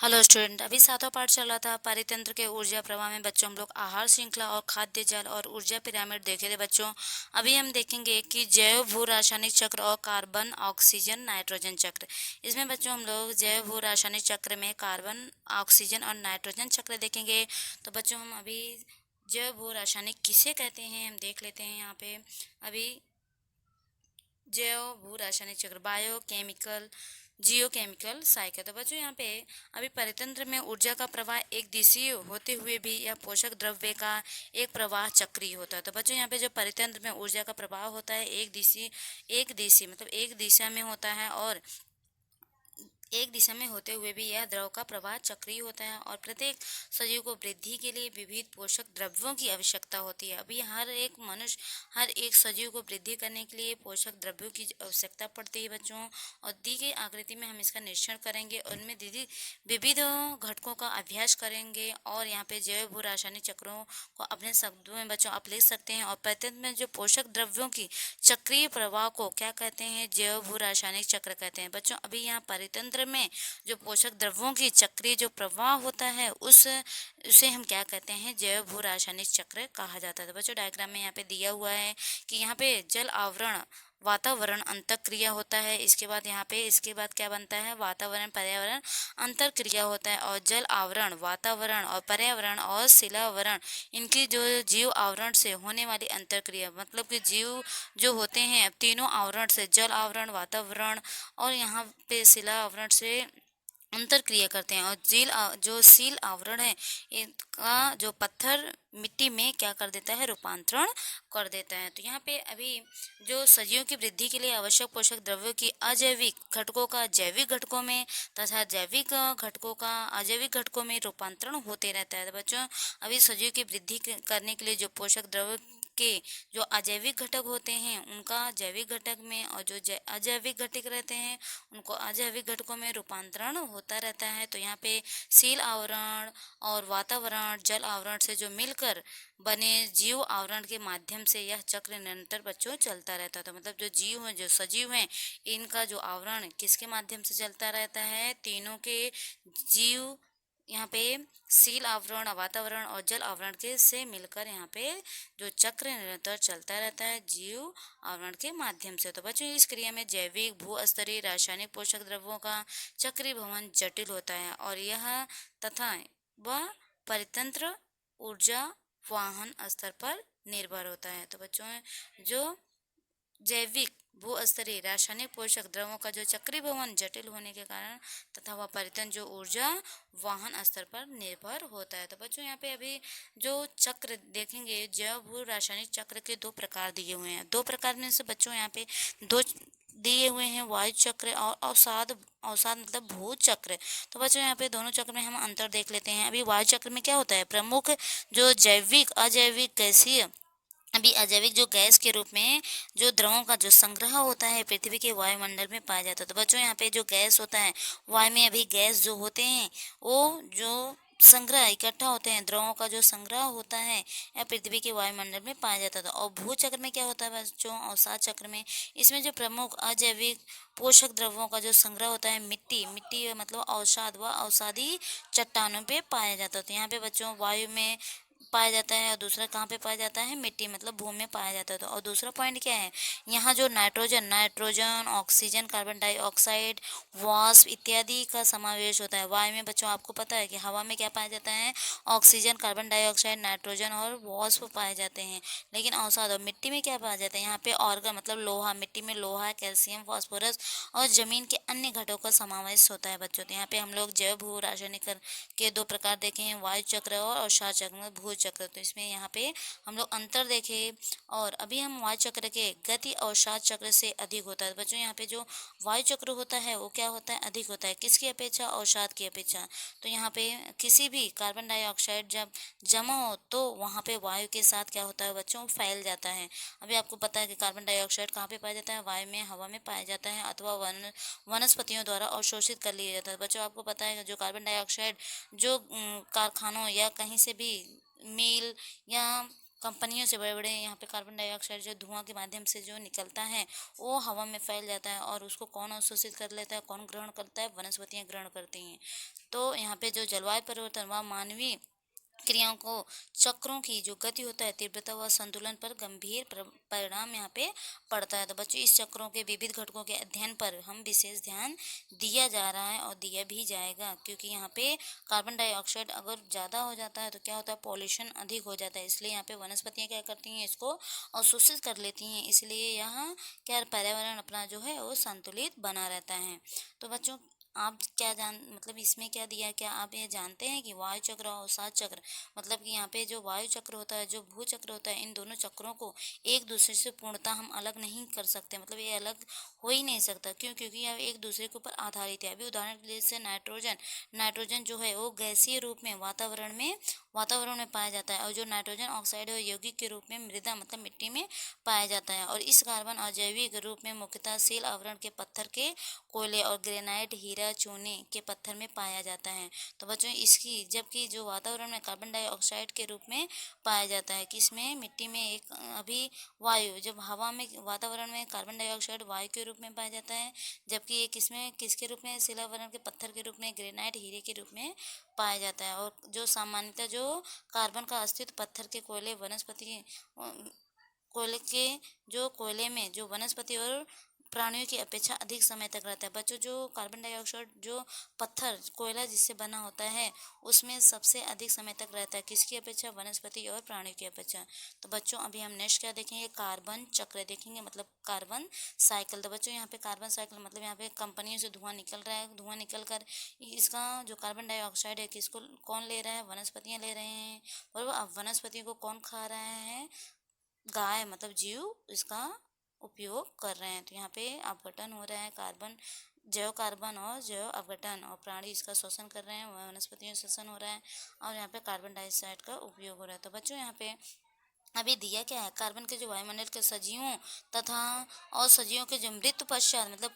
Hello student. अभी सातवां पाठ चल रहा था परितंत्र के ऊर्जा प्रवाह में। बच्चों हम लोग आहार श्रृंखला और खाद्य जाल और ऊर्जा पिरामिड देखे थे बच्चों। अभी हम देखेंगे कि जैव भू रासायनिक चक्र और कार्बन ऑक्सीजन नाइट्रोजन चक्र। इसमें बच्चों हम लोग जैव भू रासायनिक चक्र में कार्बन ऑक्सीजन और नाइट्रोजन चक्र देखेंगे। तो बच्चों हम अभी जैव भू रासायनिक किसे कहते हैं हम देख लेते हैं। यहाँ पे अभी जैव भू रासायनिक चक्र बायोकेमिकल जियोकेमिकल साइकिल। तो बच्चों यहाँ पे अभी परितंत्र में ऊर्जा का प्रवाह एक दिशीय होते हुए भी यह पोषक द्रव्य का एक प्रवाह चक्रीय होता है। तो बच्चों यहाँ पे जो परितंत्र में ऊर्जा का प्रवाह होता है एक दिशी मतलब एक दिशा में होता है और एक दिशा में होते हुए भी यह द्रव का प्रवाह चक्रीय होता है और प्रत्येक सजीव को वृद्धि के लिए विविध पोषक द्रव्यों की आवश्यकता होती है। अभी हर एक सजीव को वृद्धि करने के लिए पोषक द्रव्यों की आवश्यकता पड़ती है बच्चों। और दी गई आकृति में हम इसका निरीक्षण करेंगे और उनमें दीदी विविध घटकों का अभ्यास करेंगे। और यहाँ पे जैव भू रासायनिक चक्रों को अपने शब्दों में बच्चों आप लिख सकते हैं। और प्रतिनिधि में जो पोषक द्रव्यों की चक्रीय प्रवाह को क्या कहते हैं? जैव भू रासायनिक चक्र कहते हैं बच्चों। अभी यहाँ परितंत्र में जो पोषक द्रव्यों की चक्रीय जो प्रवाह होता है उसे हम क्या कहते हैं? जैव भू रासायनिक चक्र कहा जाता है। तो बच्चों डायग्राम में यहाँ पे दिया हुआ है कि यहाँ पे जल आवरण वातावरण अंतःक्रिया होता है। इसके बाद क्या बनता है? वातावरण पर्यावरण अंतःक्रिया होता है। और जल आवरण वातावरण और पर्यावरण और शिलावरण इनकी जो जीव आवरण से होने वाली अंतःक्रिया मतलब कि जीव जो होते हैं तीनों आवरण से जल आवरण वातावरण और यहाँ पे शिला आवरण से अंतरक्रिया करते हैं। और जो सील आवरण है इनका जो पत्थर मिट्टी में क्या कर देता है? रूपांतरण कर देता है। तो यहाँ पे अभी जो सजीवों की वृद्धि के लिए आवश्यक पोषक द्रव्यों की अजैविक घटकों का जैविक घटकों में तथा जैविक घटकों का अजैविक घटकों में रूपांतरण होते रहता है। तो बच्चों अभी सजीव की वृद्धि करने के लिए जो पोषक द्रव्य के जो अजैविक घटक होते हैं उनका जैविक घटक में और जो अजैविक घटक रहते हैं उनको अजैविक घटकों में रूपांतरण होता रहता है। तो यहाँ पे सील आवरण और वातावरण जल आवरण से जो मिलकर बने जीव आवरण के माध्यम से यह चक्र निरंतर बच्चों चलता रहता है। तो मतलब जो जीव हैं जो सजीव हैं इनका जो आवरण किसके माध्यम से चलता रहता है? तीनों के जीव यहाँ पे सील आवरण वातावरण और जल आवरण के से मिलकर यहाँ पे जो चक्र निरंतर चलता रहता है जीव आवरण के माध्यम से। तो बच्चों इस क्रिया में जैविक भू स्तरीय रासायनिक पोषक द्रव्यों का चक्रीय भवन जटिल होता है और यह तथा वह परितंत्र ऊर्जा वाहन स्तर पर निर्भर होता है। तो बच्चों जो जैविक भू स्तरीय रासायनिक पोषक द्रव्यों का जो चक्रीय भवन जटिल होने के कारण तथा वह परितंत्र जो ऊर्जा वाहन स्तर पर निर्भर होता है। तो बच्चों यहाँ पे अभी जो चक्र देखेंगे जैव भू रासायनिक चक्र के दो प्रकार दिए हुए हैं। दो प्रकार में से बच्चों यहाँ पे दो दिए हुए हैं वायु चक्र और अवसाद अवसाद मतलब भू चक्र। तो बच्चों यहाँ पे दोनों चक्र में हम अंतर देख लेते हैं। अभी वायु चक्र में क्या होता है? प्रमुख जो जैविक अजैविक गैसीय अभी अजैविक जो गैस के रूप में जो द्रवों का जो संग्रह होता है पृथ्वी के वायुमंडल में पाया जाता है। तो बच्चों यहाँ पे जो गैस होता है वायु में अभी गैस जो होते हैं वो जो संग्रह इकट्ठा होते हैं द्रवों का जो संग्रह होता है यह पृथ्वी के वायुमंडल में पाया जाता था। और भू चक्र में क्या होता है बच्चों? अवसाद चक्र में इसमें जो प्रमुख अजैविक पोषक द्रव्यों का जो संग्रह होता है मिट्टी मिट्टी मतलब अवसाद व अवसादी चट्टानों पे पाया जाता है। तो यहाँ पे बच्चों वायु में पाया जाता है और दूसरा कहाँ पे पाया जाता है? मिट्टी मतलब भूमि में पाया जाता है। तो और दूसरा पॉइंट क्या है? यहाँ जो नाइट्रोजन ऑक्सीजन कार्बन डाइऑक्साइड वाष्प इत्यादि का समावेश होता है। वायु में बच्चों आपको पता है कि हवा में क्या पाया जाता है? ऑक्सीजन कार्बन डाइऑक्साइड नाइट्रोजन और वाष्प पाए जाते हैं। लेकिन अवसाद और मिट्टी में क्या पाया जाता है? यहाँ पे ऑर्गन मतलब लोहा मिट्टी में लोहा कैल्शियम फास्फोरस और जमीन के अन्य घटकों का समावेश होता है बच्चों। तो यहाँ पे हम लोग जैव भू रासायनिक के दो प्रकार देखे हैं वायु चक्र और अवसाद चक्र भू चक्र। तो इसमें यहाँ पे हम लोग अंतर देखे और अभी हम वायु चक्र के गति अवसाद चक्र से अधिक होता है। बच्चों यहाँ पे जो वायु चक्र होता है वो क्या होता है? अधिक होता है किसकी अपेक्षा? अवसाद की अपेक्षा। तो यहाँ पे किसी भी कार्बन डाइऑक्साइड जब जमा हो तो वहाँ पे वायु के साथ क्या होता है बच्चों? फैल जाता है। अभी आपको पता है कि कार्बन डाइऑक्साइड कहाँ पे पाया जाता है? वायु में हवा में पाया जाता है अथवा वनस्पतियों द्वारा अवशोषित कर लिया जाता है। बच्चों आपको पता है जो कार्बन डाइऑक्साइड जो कारखानों या कहीं से भी मिल या कंपनियों से बड़े बड़े यहाँ पे कार्बन डाइऑक्साइड जो धुआं के माध्यम से जो निकलता है वो हवा में फैल जाता है, और उसको कौन अवशोषित कर लेता है, कौन ग्रहण करता है, वनस्पतियाँ ग्रहण करती हैं। तो यहाँ पे जो जलवायु परिवर्तन व मानवीय क्रियाओं को चक्रों की जो गति होता है, तीव्रता व संतुलन पर गंभीर परिणाम यहाँ पे पड़ता है। तो बच्चों, इस चक्रों के विविध घटकों के अध्ययन पर हम विशेष ध्यान दिया जा रहा है और दिया भी जाएगा, क्योंकि यहाँ पे कार्बन डाइऑक्साइड अगर ज़्यादा हो जाता है तो क्या होता है, पॉल्यूशन अधिक हो जाता है। इसलिए यहाँ पे वनस्पतियाँ क्या करती हैं, इसको अवशोषित कर लेती हैं। इसलिए यहाँ क्या पर्यावरण अपना जो है वो संतुलित बना रहता है। तो बच्चों, आप क्या जान मतलब इसमें क्या दिया है, क्या आप ये जानते हैं कि वायु चक्र और अवसाद चक्र, मतलब कि यहाँ पे जो वायु चक्र होता है, जो भू चक्र होता है, इन दोनों चक्रों को एक दूसरे से पूर्णतः हम अलग नहीं कर सकते। मतलब ये अलग हो ही नहीं सकता। क्यों? क्योंकि यह एक दूसरे के ऊपर आधारित है। अभी उदाहरण के लिए जैसे नाइट्रोजन, नाइट्रोजन जो है वो गैसीय रूप में वातावरण में पाया जाता है, और जो नाइट्रोजन ऑक्साइड है यौगिक के रूप में मृदा मतलब मिट्टी में पाया जाता है। और इस कार्बन अजैविक रूप में मुख्यतः सील आवरण के पत्थर के कोयले और ग्रेनाइट, हीरा, चूने के पत्थर में पाया जाता है। तो बच्चों, इसकी जबकि जो वातावरण में कार्बन डाइऑक्साइड के रूप में पाया जाता है, किसमें, मिट्टी में। एक अभी वायु, जब हवा में वातावरण में कार्बन डाइऑक्साइड वायु के रूप में पाया जाता है, जबकि ये किसमें, किसके रूप में, शिलावरण के पत्थर के रूप में, ग्रेनाइट, हीरे के रूप में पाया जाता है। और जो सामान्यतः जो कार्बन का अस्तित्व पत्थर के कोयले, वनस्पति कोयले के जो कोयले में जो वनस्पति और प्राणियों की अपेक्षा अधिक समय तक रहता है। बच्चों, जो कार्बन डाइऑक्साइड जो पत्थर कोयला जिससे बना होता है उसमें सबसे अधिक समय तक रहता है, किसकी अपेक्षा, वनस्पति और प्राणियों की अपेक्षा। तो बच्चों, अभी हम नेक्स्ट क्या देखेंगे, कार्बन चक्र देखेंगे, मतलब कार्बन साइकिल। तो बच्चों, यहाँ पे कार्बन साइकिल मतलब यहाँ पे कंपनियों से धुआं निकल रहा है, धुआं निकल कर इसका जो कार्बन डाइऑक्साइड है किसको कौन ले रहा है, वनस्पतियाँ ले रहे हैं। और अब वनस्पति को कौन खा रहा है, गाय मतलब जीव इसका उपयोग कर रहे हैं। तो यहाँ पे अपघटन हो रहा है, कार्बन जैव कार्बन और जैव अपघटन, और प्राणी इसका शोषण कर रहे हैं, वनस्पतियों शोषण हो रहा है, और यहाँ पे कार्बन डाइऑक्साइड का उपयोग हो रहा है। तो बच्चों, यहाँ पे अभी दिया क्या है, कार्बन के जो वायुमंडल के सजीवों तथा असजीवों के जो मृत्यु पश्चात मतलब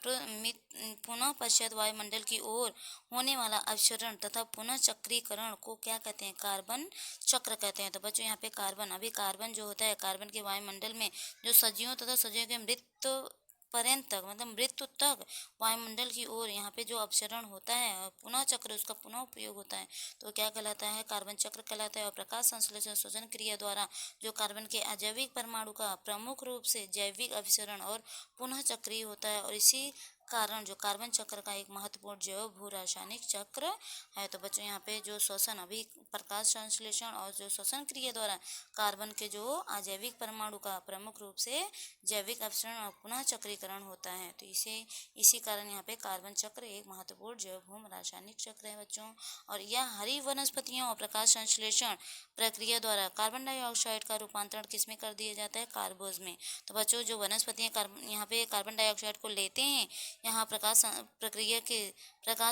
पुनः पश्चात वायुमंडल की ओर होने वाला अपसरण तथा पुनः चक्रीकरण को क्या कहते हैं, कार्बन चक्र कहते हैं। तो बच्चों, यहाँ पे कार्बन, अभी कार्बन जो होता है, कार्बन के वायुमंडल में जो सजीवों तथा सजीवों के मृत्यु पर्यंत तक मतलब मृत्यु तक वायुमंडल की ओर यहाँ पे जो अपसरण होता है और पुनः चक्र उसका पुनः उपयोग होता है, तो क्या कहलाता है, कार्बन चक्र कहलाता है। और प्रकाश संश्लेषण श्वसन क्रिया द्वारा जो कार्बन के अजैविक परमाणु का प्रमुख रूप से जैविक अभिसरण और पुनः चक्रीय होता है, और इसी कारण जो कार्बन चक्र का एक महत्वपूर्ण जैव भू रासायनिक चक्र है। तो बच्चों, यहाँ पे जो श्वसन, अभी प्रकाश संश्लेषण और जो श्वसन क्रिया द्वारा कार्बन के जो अजैविक परमाणु का प्रमुख रूप से जैविक अपसरण और पुनः चक्रीकरण होता है। तो इसी कारण यहाँ पे कार्बन चक्र एक महत्वपूर्ण जैव भूम रासायनिक चक्र है बच्चों। और यह हरी वनस्पतियों और प्रकाश संश्लेषण प्रक्रिया द्वारा कार्बन डाइऑक्साइड का रूपांतरण किसमें कर दिया जाता है, कार्बोज में। तो बच्चों, जो वनस्पतियाँ यहाँ पे कार्बन डाइऑक्साइड को लेते हैं, यहाँ प्रकाश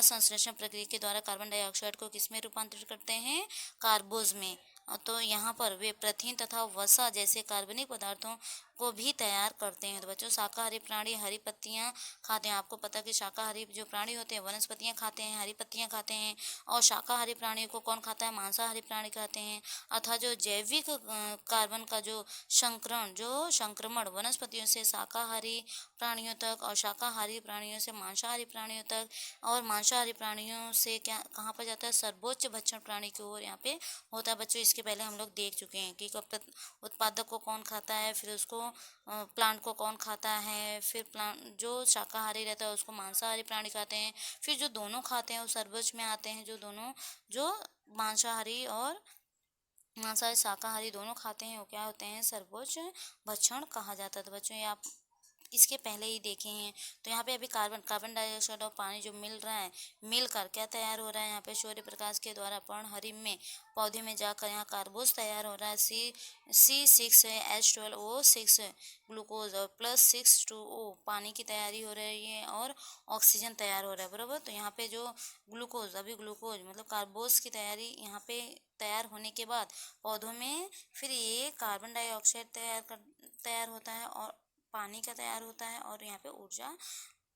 संश्लेषण प्रक्रिया के द्वारा कार्बन डाइऑक्साइड को किसमें रूपांतरित करते हैं, कार्बोज में। तो यहाँ पर वे प्रथिन तथा वसा जैसे कार्बनिक पदार्थों को भी तैयार करते हैं। तो बच्चों, शाकाहारी प्राणी हरी पत्तियां खाते हैं। आपको पता है कि शाकाहारी जो प्राणी होते हैं वनस्पतियां खाते हैं, हरी पत्तियां खाते हैं। और शाकाहारी प्राणियों को कौन खाता है, मांसाहारी प्राणी खाते हैं। अर्थात जो जैविक कार्बन का जो संक्रमण वनस्पतियों से शाकाहारी प्राणियों तक, और शाकाहारी प्राणियों से मांसाहारी प्राणियों तक, और मांसाहारी प्राणियों से क्या कहाँ पर जाता है, सर्वोच्च भक्षण प्राणी की ओर यहाँ पे होता है। बच्चों, इसके पहले हम लोग देख चुके हैं कि उत्पादक को कौन खाता है, फिर उसको प्लांट को कौन खाता है, फिर प्लांट जो शाकाहारी रहता है उसको मांसाहारी प्राणी खाते हैं, फिर जो दोनों खाते हैं वो सर्वोच्च में आते हैं, जो दोनों जो मांसाहारी और मांसाहारी शाकाहारी दोनों खाते हैं वो क्या होते हैं, सर्वोच्च भक्षण कहा जाता है। तो बच्चों, ये आप इसके पहले ही देखे हैं। तो यहाँ पे अभी कार्बन डाइऑक्साइड और पानी जो मिल रहा है, मिलकर क्या तैयार हो रहा है, यहाँ पे सूर्य प्रकाश के द्वारा पर्णहरिम में पौधे में जाकर यहाँ कार्बोज तैयार हो रहा है। C6H12O6 ग्लूकोज और +6 2O पानी की तैयारी हो रही है, और ऑक्सीजन तैयार हो रहा है, बराबर। तो यहाँ पे जो ग्लूकोज मतलब कार्बोज की तैयारी यहाँ पे तैयार होने के बाद पौधों में फिर ये कार्बन डाइऑक्साइड तैयार होता है, और पानी का तैयार होता है, और यहाँ पे ऊर्जा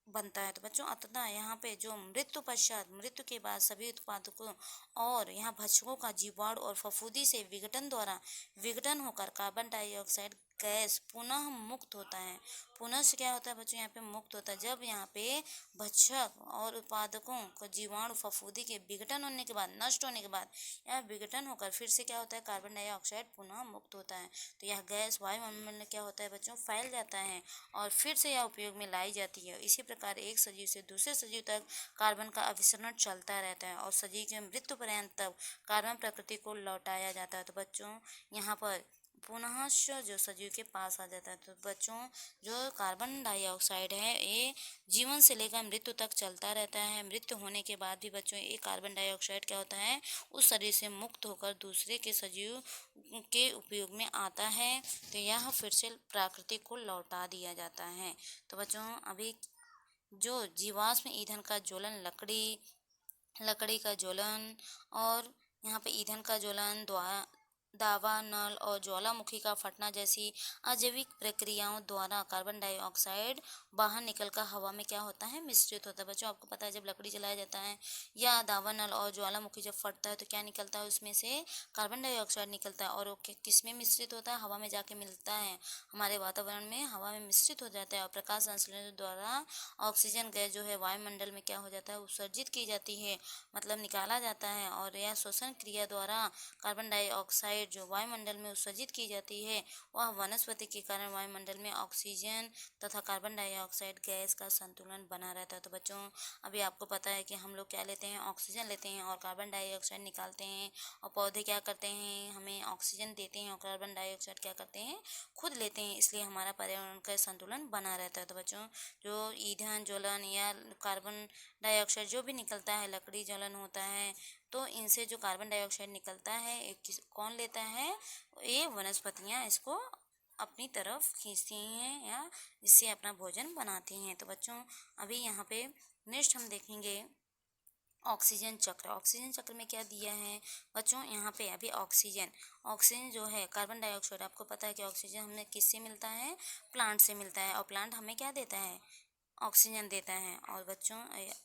बनता है। तो बच्चों अतः यहाँ पे जो मृत्यु के बाद सभी उत्पादकों और यहाँ भक्षकों का जीवाणु और फफूंदी से विघटन होकर कार्बन डाइऑक्साइड गैस पुनः मुक्त होता है। पुनः से क्या होता है बच्चों, यहाँ पे मुक्त होता है जब यहाँ पे भक्षक और उत्पादकों को जीवाणु फफूंदी के विघटन होने के बाद, नष्ट होने के बाद, यह विघटन होकर फिर से क्या होता है, कार्बन डाइऑक्साइड पुनः मुक्त होता है। तो यह गैस वायुमंडल में क्या होता है बच्चों, फैल जाता है और फिर से यह उपयोग में लाई जाती है। इसी प्रकार एक सजीव से दूसरे सजीव तक कार्बन का अभिसरण चलता रहता है और सजीव के मृत्यु पर्यंत तब कार्बन प्रकृति को लौटाया जाता है। तो बच्चों यहाँ पर पुनः जो सजीव के पास आ जाता है। तो बच्चों जो कार्बन डाइऑक्साइड है ये जीवन से लेकर मृत्यु तक चलता रहता है। मृत्यु होने के बाद भी बच्चों ये कार्बन डाइऑक्साइड क्या होता है, उस शरीर से मुक्त होकर दूसरे के सजीव के उपयोग में आता है। तो यह फिर से प्रकृति को लौटा दिया जाता है। तो बच्चों अभी जो जीवाश्म ईंधन का ज्वलन, लकड़ी का ज्वलन और यहाँ पे ईंधन का ज्वलन, दावानल और ज्वालामुखी का फटना जैसी अजैविक प्रक्रियाओं द्वारा कार्बन डाइऑक्साइड बाहर निकलकर हवा में क्या होता है, मिश्रित होता है। बच्चों आपको पता है जब लकड़ी जलाया जाता है या दावानल और ज्वालामुखी जब फटता है तो क्या निकलता है, उसमें से कार्बन डाइऑक्साइड निकलता है और वो किस में मिश्रित होता है, हवा में जाके मिलता है, हमारे वातावरण में हवा में मिश्रित हो जाता है और प्रकाश संश्लेषण द्वारा ऑक्सीजन गैस जो है वायुमंडल में क्या हो जाता है, उत्सर्जित की जाती है, मतलब निकाला जाता है। और यह श्वसन क्रिया द्वारा कार्बन डाइऑक्साइड जो वायुमंडल में उत्सर्जित की जाती है वह वनस्पति के कारण वायुमंडल में ऑक्सीजन तथा कार्बन डाइऑक्साइड गैस का संतुलन बना रहता है। तो बच्चों अभी आपको पता है कि हम लोग क्या लेते हैं, ऑक्सीजन लेते हैं और कार्बन डाइऑक्साइड निकालते हैं और पौधे क्या करते हैं, हमें ऑक्सीजन देते हैं और कार्बन डाइऑक्साइड क्या करते हैं, खुद लेते हैं, इसलिए हमारा पर्यावरण का संतुलन बना रहता है। तो बच्चों जो ईंधन ज्वलन या कार्बन डाइऑक्साइड जो भी निकलता है, लकड़ी ज्वलन होता है तो इनसे जो कार्बन डाइऑक्साइड निकलता है कौन लेता है, ये वनस्पतियाँ इसको अपनी तरफ खींचती हैं या इससे अपना भोजन बनाती हैं। तो बच्चों अभी यहाँ पे नेक्स्ट हम देखेंगे ऑक्सीजन चक्र। ऑक्सीजन चक्र में क्या दिया है बच्चों, यहाँ पे अभी ऑक्सीजन जो है, कार्बन डाइऑक्साइड आपको पता है कि ऑक्सीजन हमें किससे मिलता है, प्लांट से मिलता है और प्लांट हमें क्या देता है, ऑक्सीजन देता है। और बच्चों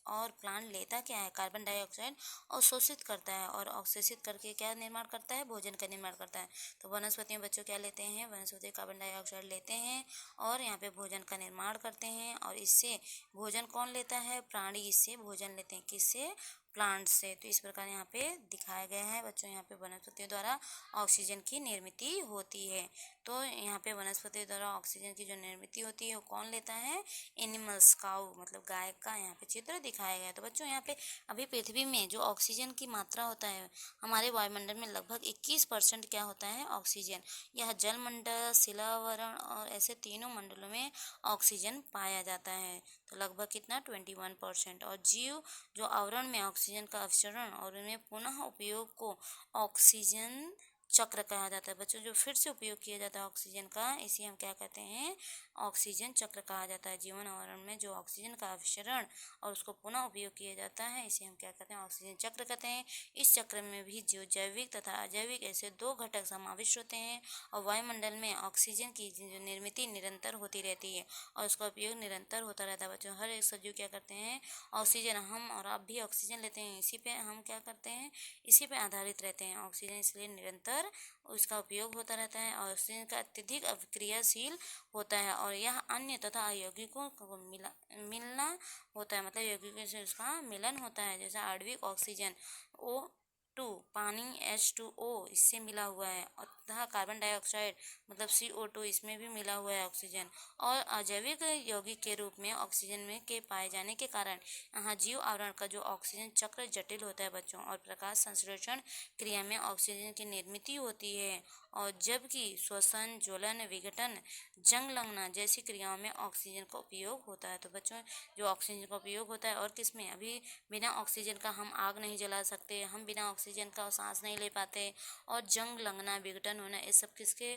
और प्लांट लेता क्या है, कार्बन डाइऑक्साइड और शोषित करता है और अवशोषित करके क्या निर्माण करता है, भोजन का निर्माण करता है। तो वनस्पतियाँ बच्चों क्या लेते हैं, वनस्पति कार्बन डाइऑक्साइड लेते हैं और यहाँ पे भोजन का निर्माण करते हैं और इससे भोजन कौन लेता है, प्राणी इससे भोजन लेते हैं, किससे, प्लांट से। तो इस प्रकार यहाँ पे दिखाया गया है बच्चों, यहाँ पे वनस्पतियों द्वारा ऑक्सीजन की निर्मित होती है। तो यहाँ पे वनस्पति द्वारा ऑक्सीजन की जो निर्मित होती है वो कौन लेता है, एनिमल्स, काऊ मतलब गाय का यहाँ पे चित्र दिखाया गया है। तो बच्चों यहाँ पे अभी पृथ्वी में जो ऑक्सीजन की मात्रा होता है, हमारे वायुमंडल में लगभग 21% क्या होता है, ऑक्सीजन। यह जलमंडल, शिलावरण और ऐसे तीनों मंडलों में ऑक्सीजन पाया जाता है। तो लगभग कितना, 21%। और जीव जो आवरण में ऑक्सीजन का अवशरण और उनमें पुनः उपयोग को ऑक्सीजन चक्र कहा जाता है। बच्चों जो फिर से उपयोग किया जाता है ऑक्सीजन का, इसे हम क्या कहते हैं, ऑक्सीजन चक्र कहा जाता है। जीवन आवरण में जो ऑक्सीजन का अवशरण और उसको पुनः उपयोग किया जाता है, इसे हम क्या कहते हैं, ऑक्सीजन चक्र कहते हैं। इस चक्र में भी जो जैविक तथा अजैविक ऐसे दो घटक समाविष्ट होते हैं और वायुमंडल में ऑक्सीजन की जो निर्मित निरंतर होती रहती है और उसका उपयोग निरंतर होता रहता है। बच्चों हर एक सजीव क्या करते हैं, ऑक्सीजन, हम और आप भी ऑक्सीजन लेते हैं, इसी पे हम क्या करते हैं, इसी पे आधारित रहते हैं। ऑक्सीजन इसलिए निरंतर उसका उपयोग होता रहता है और ऑक्सीजन का अत्यधिक अभिक्रियाशील होता है और यह अन्य तथा अयौगिकों को मिलना होता है, मतलब यौगिकों से उसका मिलन होता है। जैसे आणविक ऑक्सीजन O2 पानी H2O इससे मिला हुआ है तथा कार्बन डाइऑक्साइड मतलब CO2 इसमें भी मिला हुआ है ऑक्सीजन। और अजैविक यौगिक के रूप में ऑक्सीजन में के पाए जाने के कारण यहाँ जीव आवरण का जो ऑक्सीजन चक्र जटिल होता है बच्चों और प्रकाश संश्लेषण क्रिया में ऑक्सीजन की निर्मित होती है और जबकि श्वसन, ज्वलन, विघटन, जंग लगना जैसी क्रियाओं में ऑक्सीजन का उपयोग होता है। तो बच्चों जो ऑक्सीजन का उपयोग होता है और किसमें, अभी बिना ऑक्सीजन का हम आग नहीं जला सकते, हम बिना ऑक्सीजन का सांस नहीं ले पाते और जंग लगना, विघटन होना, ये सब किसके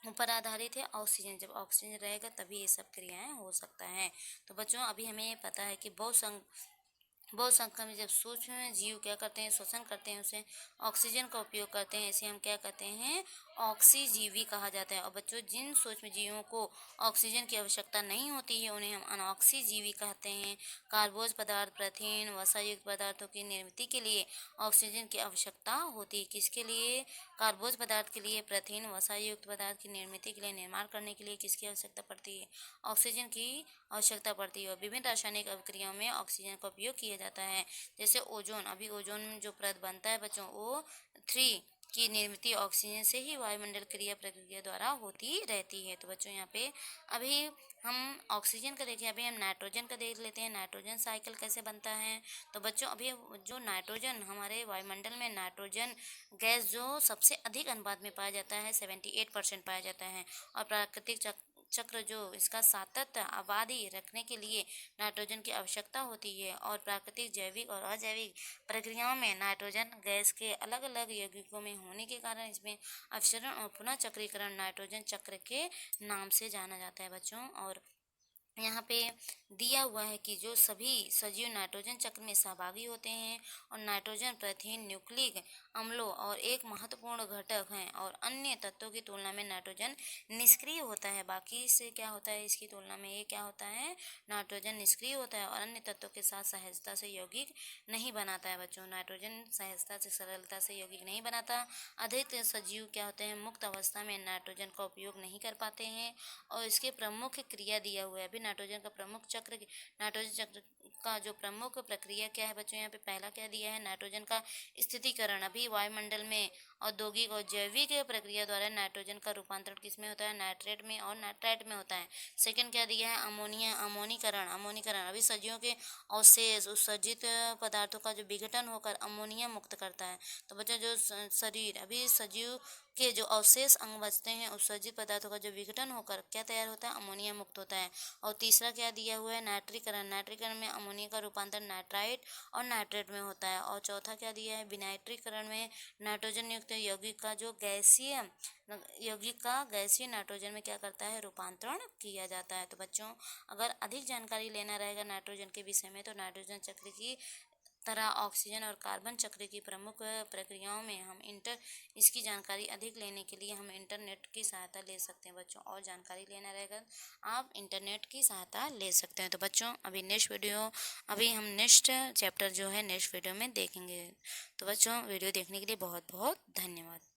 ऊपर आधारित है, ऑक्सीजन। जब ऑक्सीजन रहेगा तभी ये सब क्रियाएं हो सकता है। तो बच्चों अभी हमें ये पता है कि बहुत संख्या में जब सूक्ष्म जीव क्या करते हैं, श्वसन करते हैं, उसे ऑक्सीजन का उपयोग करते हैं, इसे हम क्या कहते हैं, ऑक्सीजीवी कहा जाता है। और बच्चों, जिन सूक्ष्म जीवों को ऑक्सीजन की आवश्यकता नहीं होती है उन्हें हम अनऑक्सीजीवी कहते हैं। कार्बोज पदार्थ, प्रथिन, वसायुक्त पदार्थों की निर्मित के लिए ऑक्सीजन की आवश्यकता होती है। किसके लिए? कार्बोज पदार्थ के लिए, प्रथिन, वसायुक्त पदार्थ की निर्मित के लिए, निर्माण करने के लिए किसकी आवश्यकता पड़ती है? ऑक्सीजन की आवश्यकता पड़ती है। और विभिन्न रासायनिक अभिक्रियाओं में ऑक्सीजन का उपयोग किया जाता है। जैसे ओजोन, अभी ओजोन जो परत बनता है बच्चों, O3 की निर्मित ऑक्सीजन से ही वायुमंडल क्रिया प्रक्रिया द्वारा होती रहती है। तो बच्चों, यहाँ पे अभी हम ऑक्सीजन का देखें, अभी हम नाइट्रोजन का देख लेते हैं, नाइट्रोजन साइकिल कैसे बनता है। तो बच्चों, अभी जो नाइट्रोजन हमारे वायुमंडल में नाइट्रोजन गैस जो सबसे अधिक अनुपात में पाया जाता है, 78% पाया जाता है। और प्राकृतिक चक्र जो इसका सातत्य आबादी रखने के लिए नाइट्रोजन की आवश्यकता होती है। और प्राकृतिक, जैविक और अजैविक प्रक्रियाओं में नाइट्रोजन गैस के अलग अलग यौगिकों में होने के कारण इसमें अपसरण और पुनः चक्रीकरण नाइट्रोजन चक्र के नाम से जाना जाता है बच्चों। और यहाँ पे दिया हुआ है कि जो सभी सजीव नाइट्रोजन चक्र में सहभागी होते हैं और नाइट्रोजन प्रथिन, न्यूक्लिक अम्लों और एक महत्वपूर्ण घटक हैं। और अन्य तत्वों की तुलना में नाइट्रोजन निष्क्रिय होता है। बाकी से क्या होता है, इसकी तुलना में ये क्या होता है, नाइट्रोजन निष्क्रिय होता है और अन्य तत्वों के साथ सहजता से यौगिक नहीं बनाता है बच्चों। नाइट्रोजन सहजता से, सरलता से यौगिक नहीं बनाता। अधिक सजीव क्या होते हैं, मुक्त अवस्था में नाइट्रोजन का उपयोग नहीं कर पाते हैं। और इसके प्रमुख क्रिया दिया हुआ है। अभी नाइट्रोजन का प्रमुख चक्र, नाइट्रोजन चक्र का जो प्रमुख प्रक्रिया क्या है बच्चों, यहाँ पे पहला क्या दिया है, नाइट्रोजन का स्थितिकरण। अभी वायुमंडल में औद्योगिक और जैविक प्रक्रिया द्वारा नाइट्रोजन का रूपांतरण किसमें होता है, नाइट्रेट में और नाइट्राइट में होता है। सेकंड क्या दिया है, अमोनीकरण। अमोनीकरण अभी सजीवों के अवशेष, उत्सर्जित पदार्थों का जो विघटन होकर अमोनिया मुक्त करता है। तो बच्चों, जो शरीर, अभी सजीव के जो अवशेष अंग बचते हैं, उत्सर्जित पदार्थों का जो विघटन होकर क्या तैयार होता है, अमोनिया मुक्त होता है। और तीसरा क्या दिया हुआ है, नाइट्रीकरण। नाइट्रीकरण में अमोनिया का रूपांतर नाइट्राइट और नाइट्रेट में होता है। और चौथा क्या दिया है, विनाइट्रीकरण में नाइट्रोजन युक्त यौगिक का जो गैसीय यौगिक का गैसीय नाइट्रोजन में क्या करता है, रूपांतरण किया जाता है। तो बच्चों, अगर अधिक जानकारी लेना रहेगा नाइट्रोजन के विषय में तो नाइट्रोजन चक्र की तरह ऑक्सीजन और कार्बन चक्र की प्रमुख प्रक्रियाओं में हम इसकी जानकारी अधिक लेने के लिए हम इंटरनेट की सहायता ले सकते हैं बच्चों। और जानकारी लेना रहेगा आप इंटरनेट की सहायता ले सकते हैं। तो बच्चों, अभी हम नेक्स्ट चैप्टर जो है नेक्स्ट वीडियो में देखेंगे। तो बच्चों, वीडियो देखने के लिए बहुत बहुत धन्यवाद।